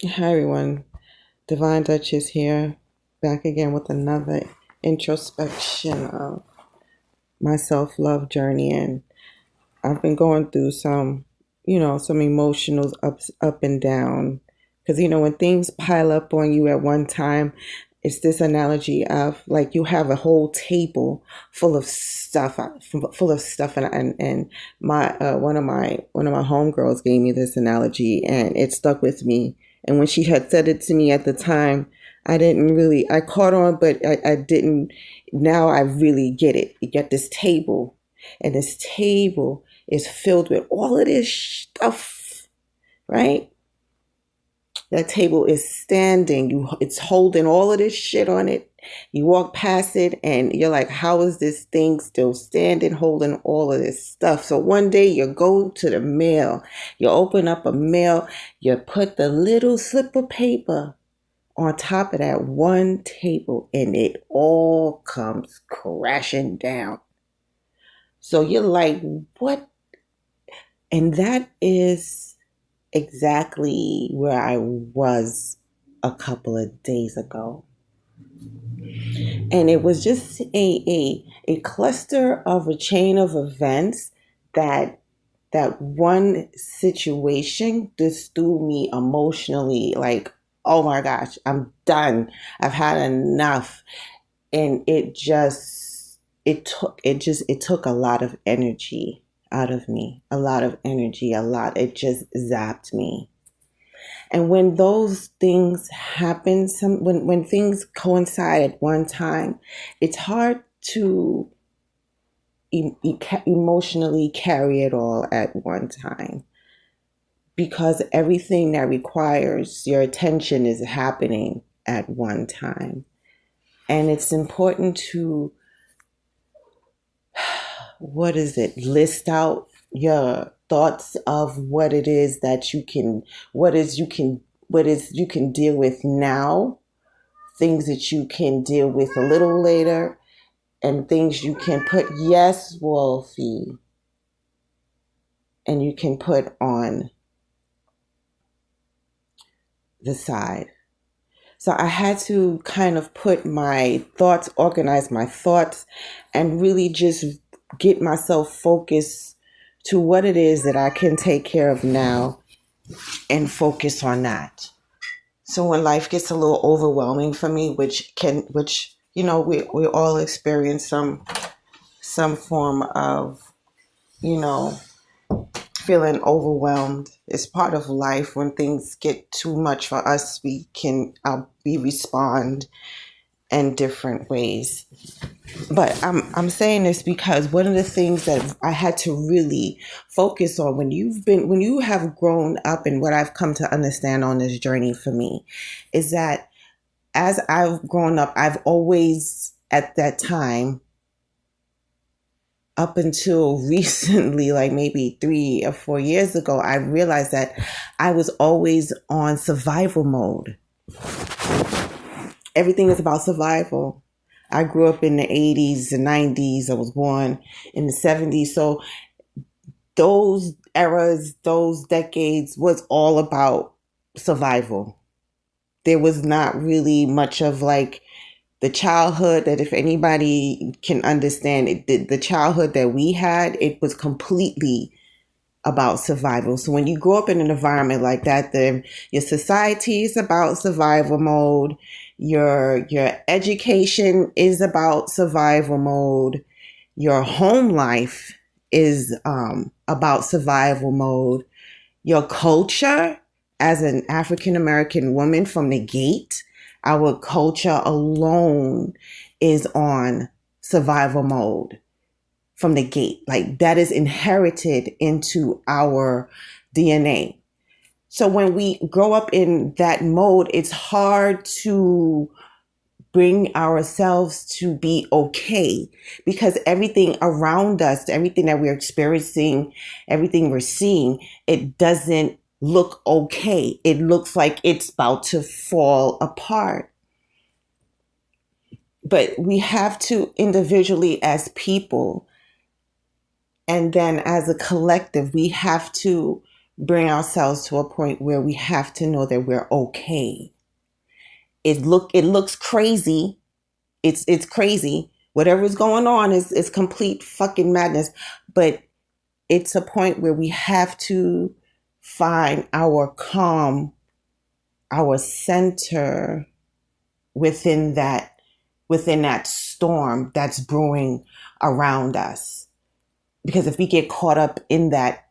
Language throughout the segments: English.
Hi everyone, Divine Duchess here, back again with another introspection of my self-love journey. And I've been going through some emotional up and down. Because, when things pile up on you at one time, it's this analogy of like you have a whole table full of stuff, and my one of my homegirls gave me this analogy, and it stuck with me. And when she had said it to me at the time, I caught on, but I didn't. Now I really get it. You get this table, and this table is filled with all of this stuff, right? That table is standing. It's holding all of this shit on it. You walk past it and you're like, how is this thing still standing, holding all of this stuff? So one day you go to the mail, you open up a mail, you put the little slip of paper on top of that one table, and it all comes crashing down. So you're like, what? And that is exactly where I was a couple of days ago. And it was just a cluster of a chain of events that that one situation just threw me emotionally like, oh my gosh, I'm done. I've had enough. And it took a lot of energy out of me. A lot of energy, a lot. It just zapped me. And when those things happen, when things coincide at one time, it's hard to emotionally carry it all at one time because everything that requires your attention is happening at one time. And it's important to, what is it, list out your thoughts of what it is that you can, what is you can deal with now, things that you can deal with a little later, and things you can put, yes, Wolfie, and you can put on the side. So I had to kind of put my thoughts, organize my thoughts, and really just get myself focused to what it is that I can take care of now and focus on that. So when life gets a little overwhelming for me, which we all experience some form of, you know, feeling overwhelmed. It's part of life. When things get too much for us, we respond in different ways. But I'm saying this because one of the things that I had to really focus on when you have grown up, and what I've come to understand on this journey for me is that as I've grown up, I've always at that time, up until recently, like maybe 3 or 4 years ago, I realized that I was always on survival mode. Everything is about survival. I grew up in the 80s and 90s. I was born in the 70s. So those eras, those decades was all about survival. There was not really much of like the childhood that, if anybody can understand it, the childhood that we had, it was completely about survival. So when you grow up in an environment like that, then your society is about survival mode. Your education is about survival mode. Your home life is about survival mode. Your culture, as an African American woman from the gate, our culture alone is on survival mode from the gate. Like that is inherited into our DNA. So when we grow up in that mode, it's hard to bring ourselves to be okay because everything around us, everything that we're experiencing, everything we're seeing, it doesn't look okay. It looks like it's about to fall apart. But we have to individually, as people, and then as a collective, we have to bring ourselves to a point where we have to know that we're okay. It looks crazy. It's crazy. Whatever's going on is complete fucking madness. But it's a point where we have to find our calm, our center within that storm that's brewing around us. Because if we get caught up in that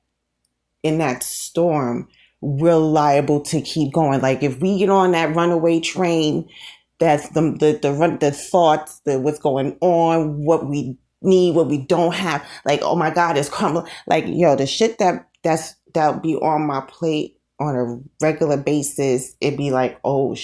storm, we're liable to keep going. Like if we get on that runaway train, that's the thoughts, what's going on, what we need, what we don't have. Like, oh my God, it's crumbling. Like, yo, the shit that'll be on my plate on a regular basis, it'd be like, oh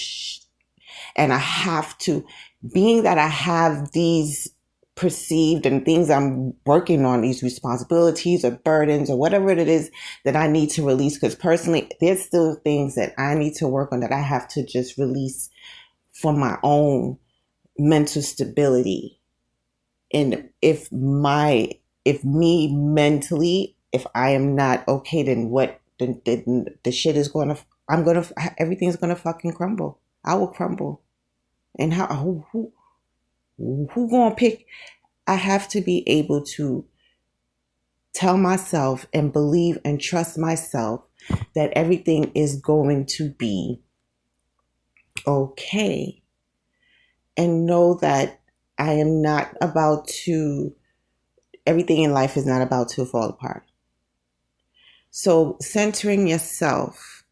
and I have to, being that I have these perceived and things I'm working on, these responsibilities or burdens or whatever it is that I need to release. Because personally, there's still things that I need to work on that I have to just release for my own mental stability. And if me mentally, if I am not okay, then what the shit is everything's gonna fucking crumble. I will crumble. And who gonna pick? I have to be able to tell myself and believe and trust myself that everything is going to be okay, and know that I am not about to, everything in life is not about to fall apart. So centering yourself,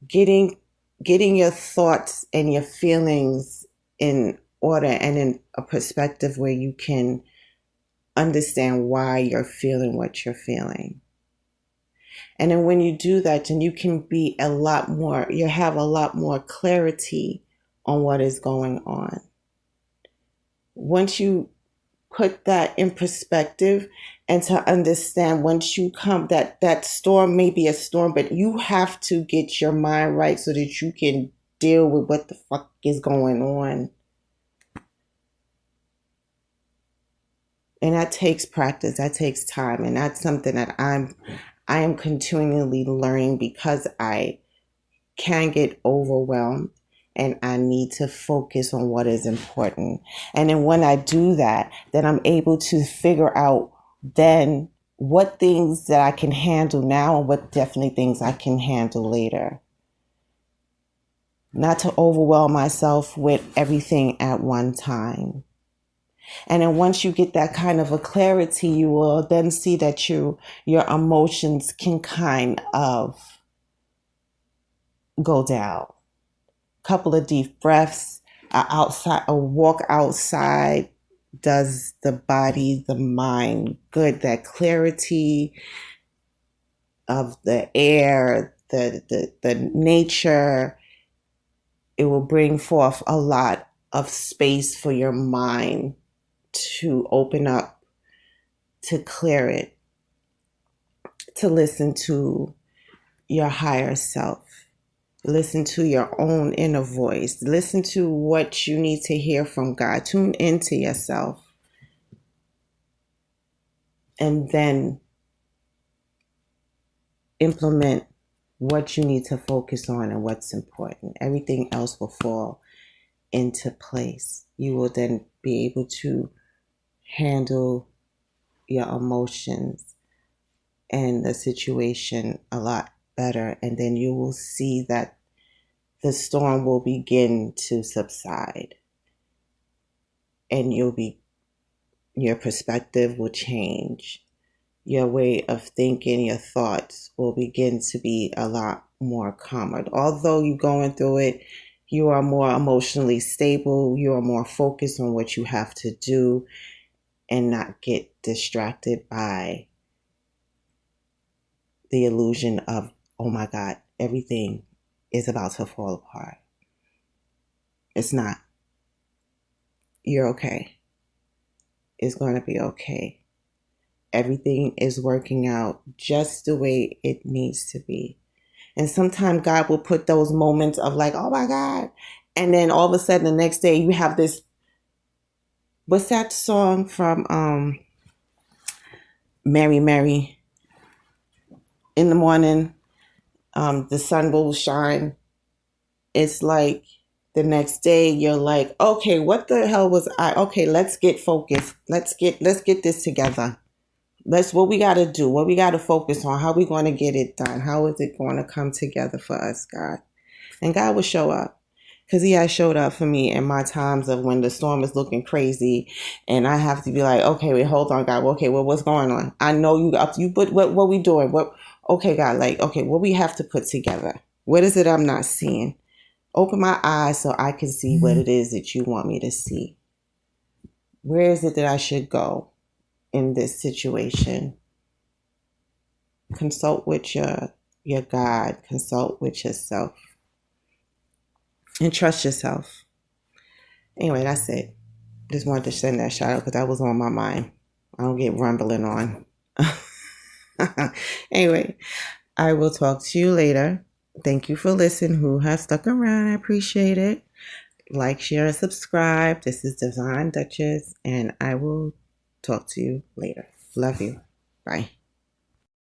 getting your thoughts and your feelings in order and in a perspective where you can understand why you're feeling what you're feeling. And then when you do that, then you can be you have a lot more clarity on what is going on. Once you put that in perspective and to understand, once you come, that storm may be a storm, but you have to get your mind right so that you can deal with what the fuck is going on. And that takes practice, that takes time, and that's something that I am continually learning, because I can get overwhelmed and I need to focus on what is important. And then when I do that, then I'm able to figure out then what things that I can handle now and what definitely things I can handle later. Not to overwhelm myself with everything at one time. And then once you get that kind of a clarity, you will then see that your emotions can kind of go down. Couple of deep breaths, a walk outside does the body, the mind good. That clarity of the air, the nature, it will bring forth a lot of space for your mind to open up, to clear it, to listen to your higher self. Listen to your own inner voice. Listen to what you need to hear from God. Tune into yourself. And then implement what you need to focus on and what's important. Everything else will fall into place. You will then be able to handle your emotions and the situation a lot better. And then you will see that the storm will begin to subside. And your perspective will change. Your way of thinking, your thoughts will begin to be a lot more calmer. Although you're going through it, you are more emotionally stable. You are more focused on what you have to do and not get distracted by the illusion of, oh my God, everything is about to fall apart. It's not. You're okay. It's going to be okay. Everything is working out just the way it needs to be. And sometimes God will put those moments of like, oh my God. And then all of a sudden the next day you have this, what's that song from Mary Mary? In the morning, the sun will shine. It's like the next day you're like, okay, what the hell was I? Okay, let's get focused. Let's get this together. Let's what we got to do. What we got to focus on. How we going to get it done? How is it going to come together for us, God? And God will show up. Because he has showed up for me in my times of when the storm is looking crazy, and I have to be like, okay, wait, hold on, God. Okay, well, what's going on? I know you, but what we doing? What? Okay, God, like, okay, what we have to put together? What is it I'm not seeing? Open my eyes so I can see what it is that you want me to see. Where is it that I should go in this situation? Consult with your God. Consult with yourself, and trust yourself. Anyway, that's it. Just wanted to send that shout out because that was on my mind. I don't get rumbling on. Anyway, I will talk to you later. Thank you for listening. Who has stuck around? I appreciate it. Like, share, and subscribe. This is Divine Duchess, and I will talk to you later. Love you. Bye.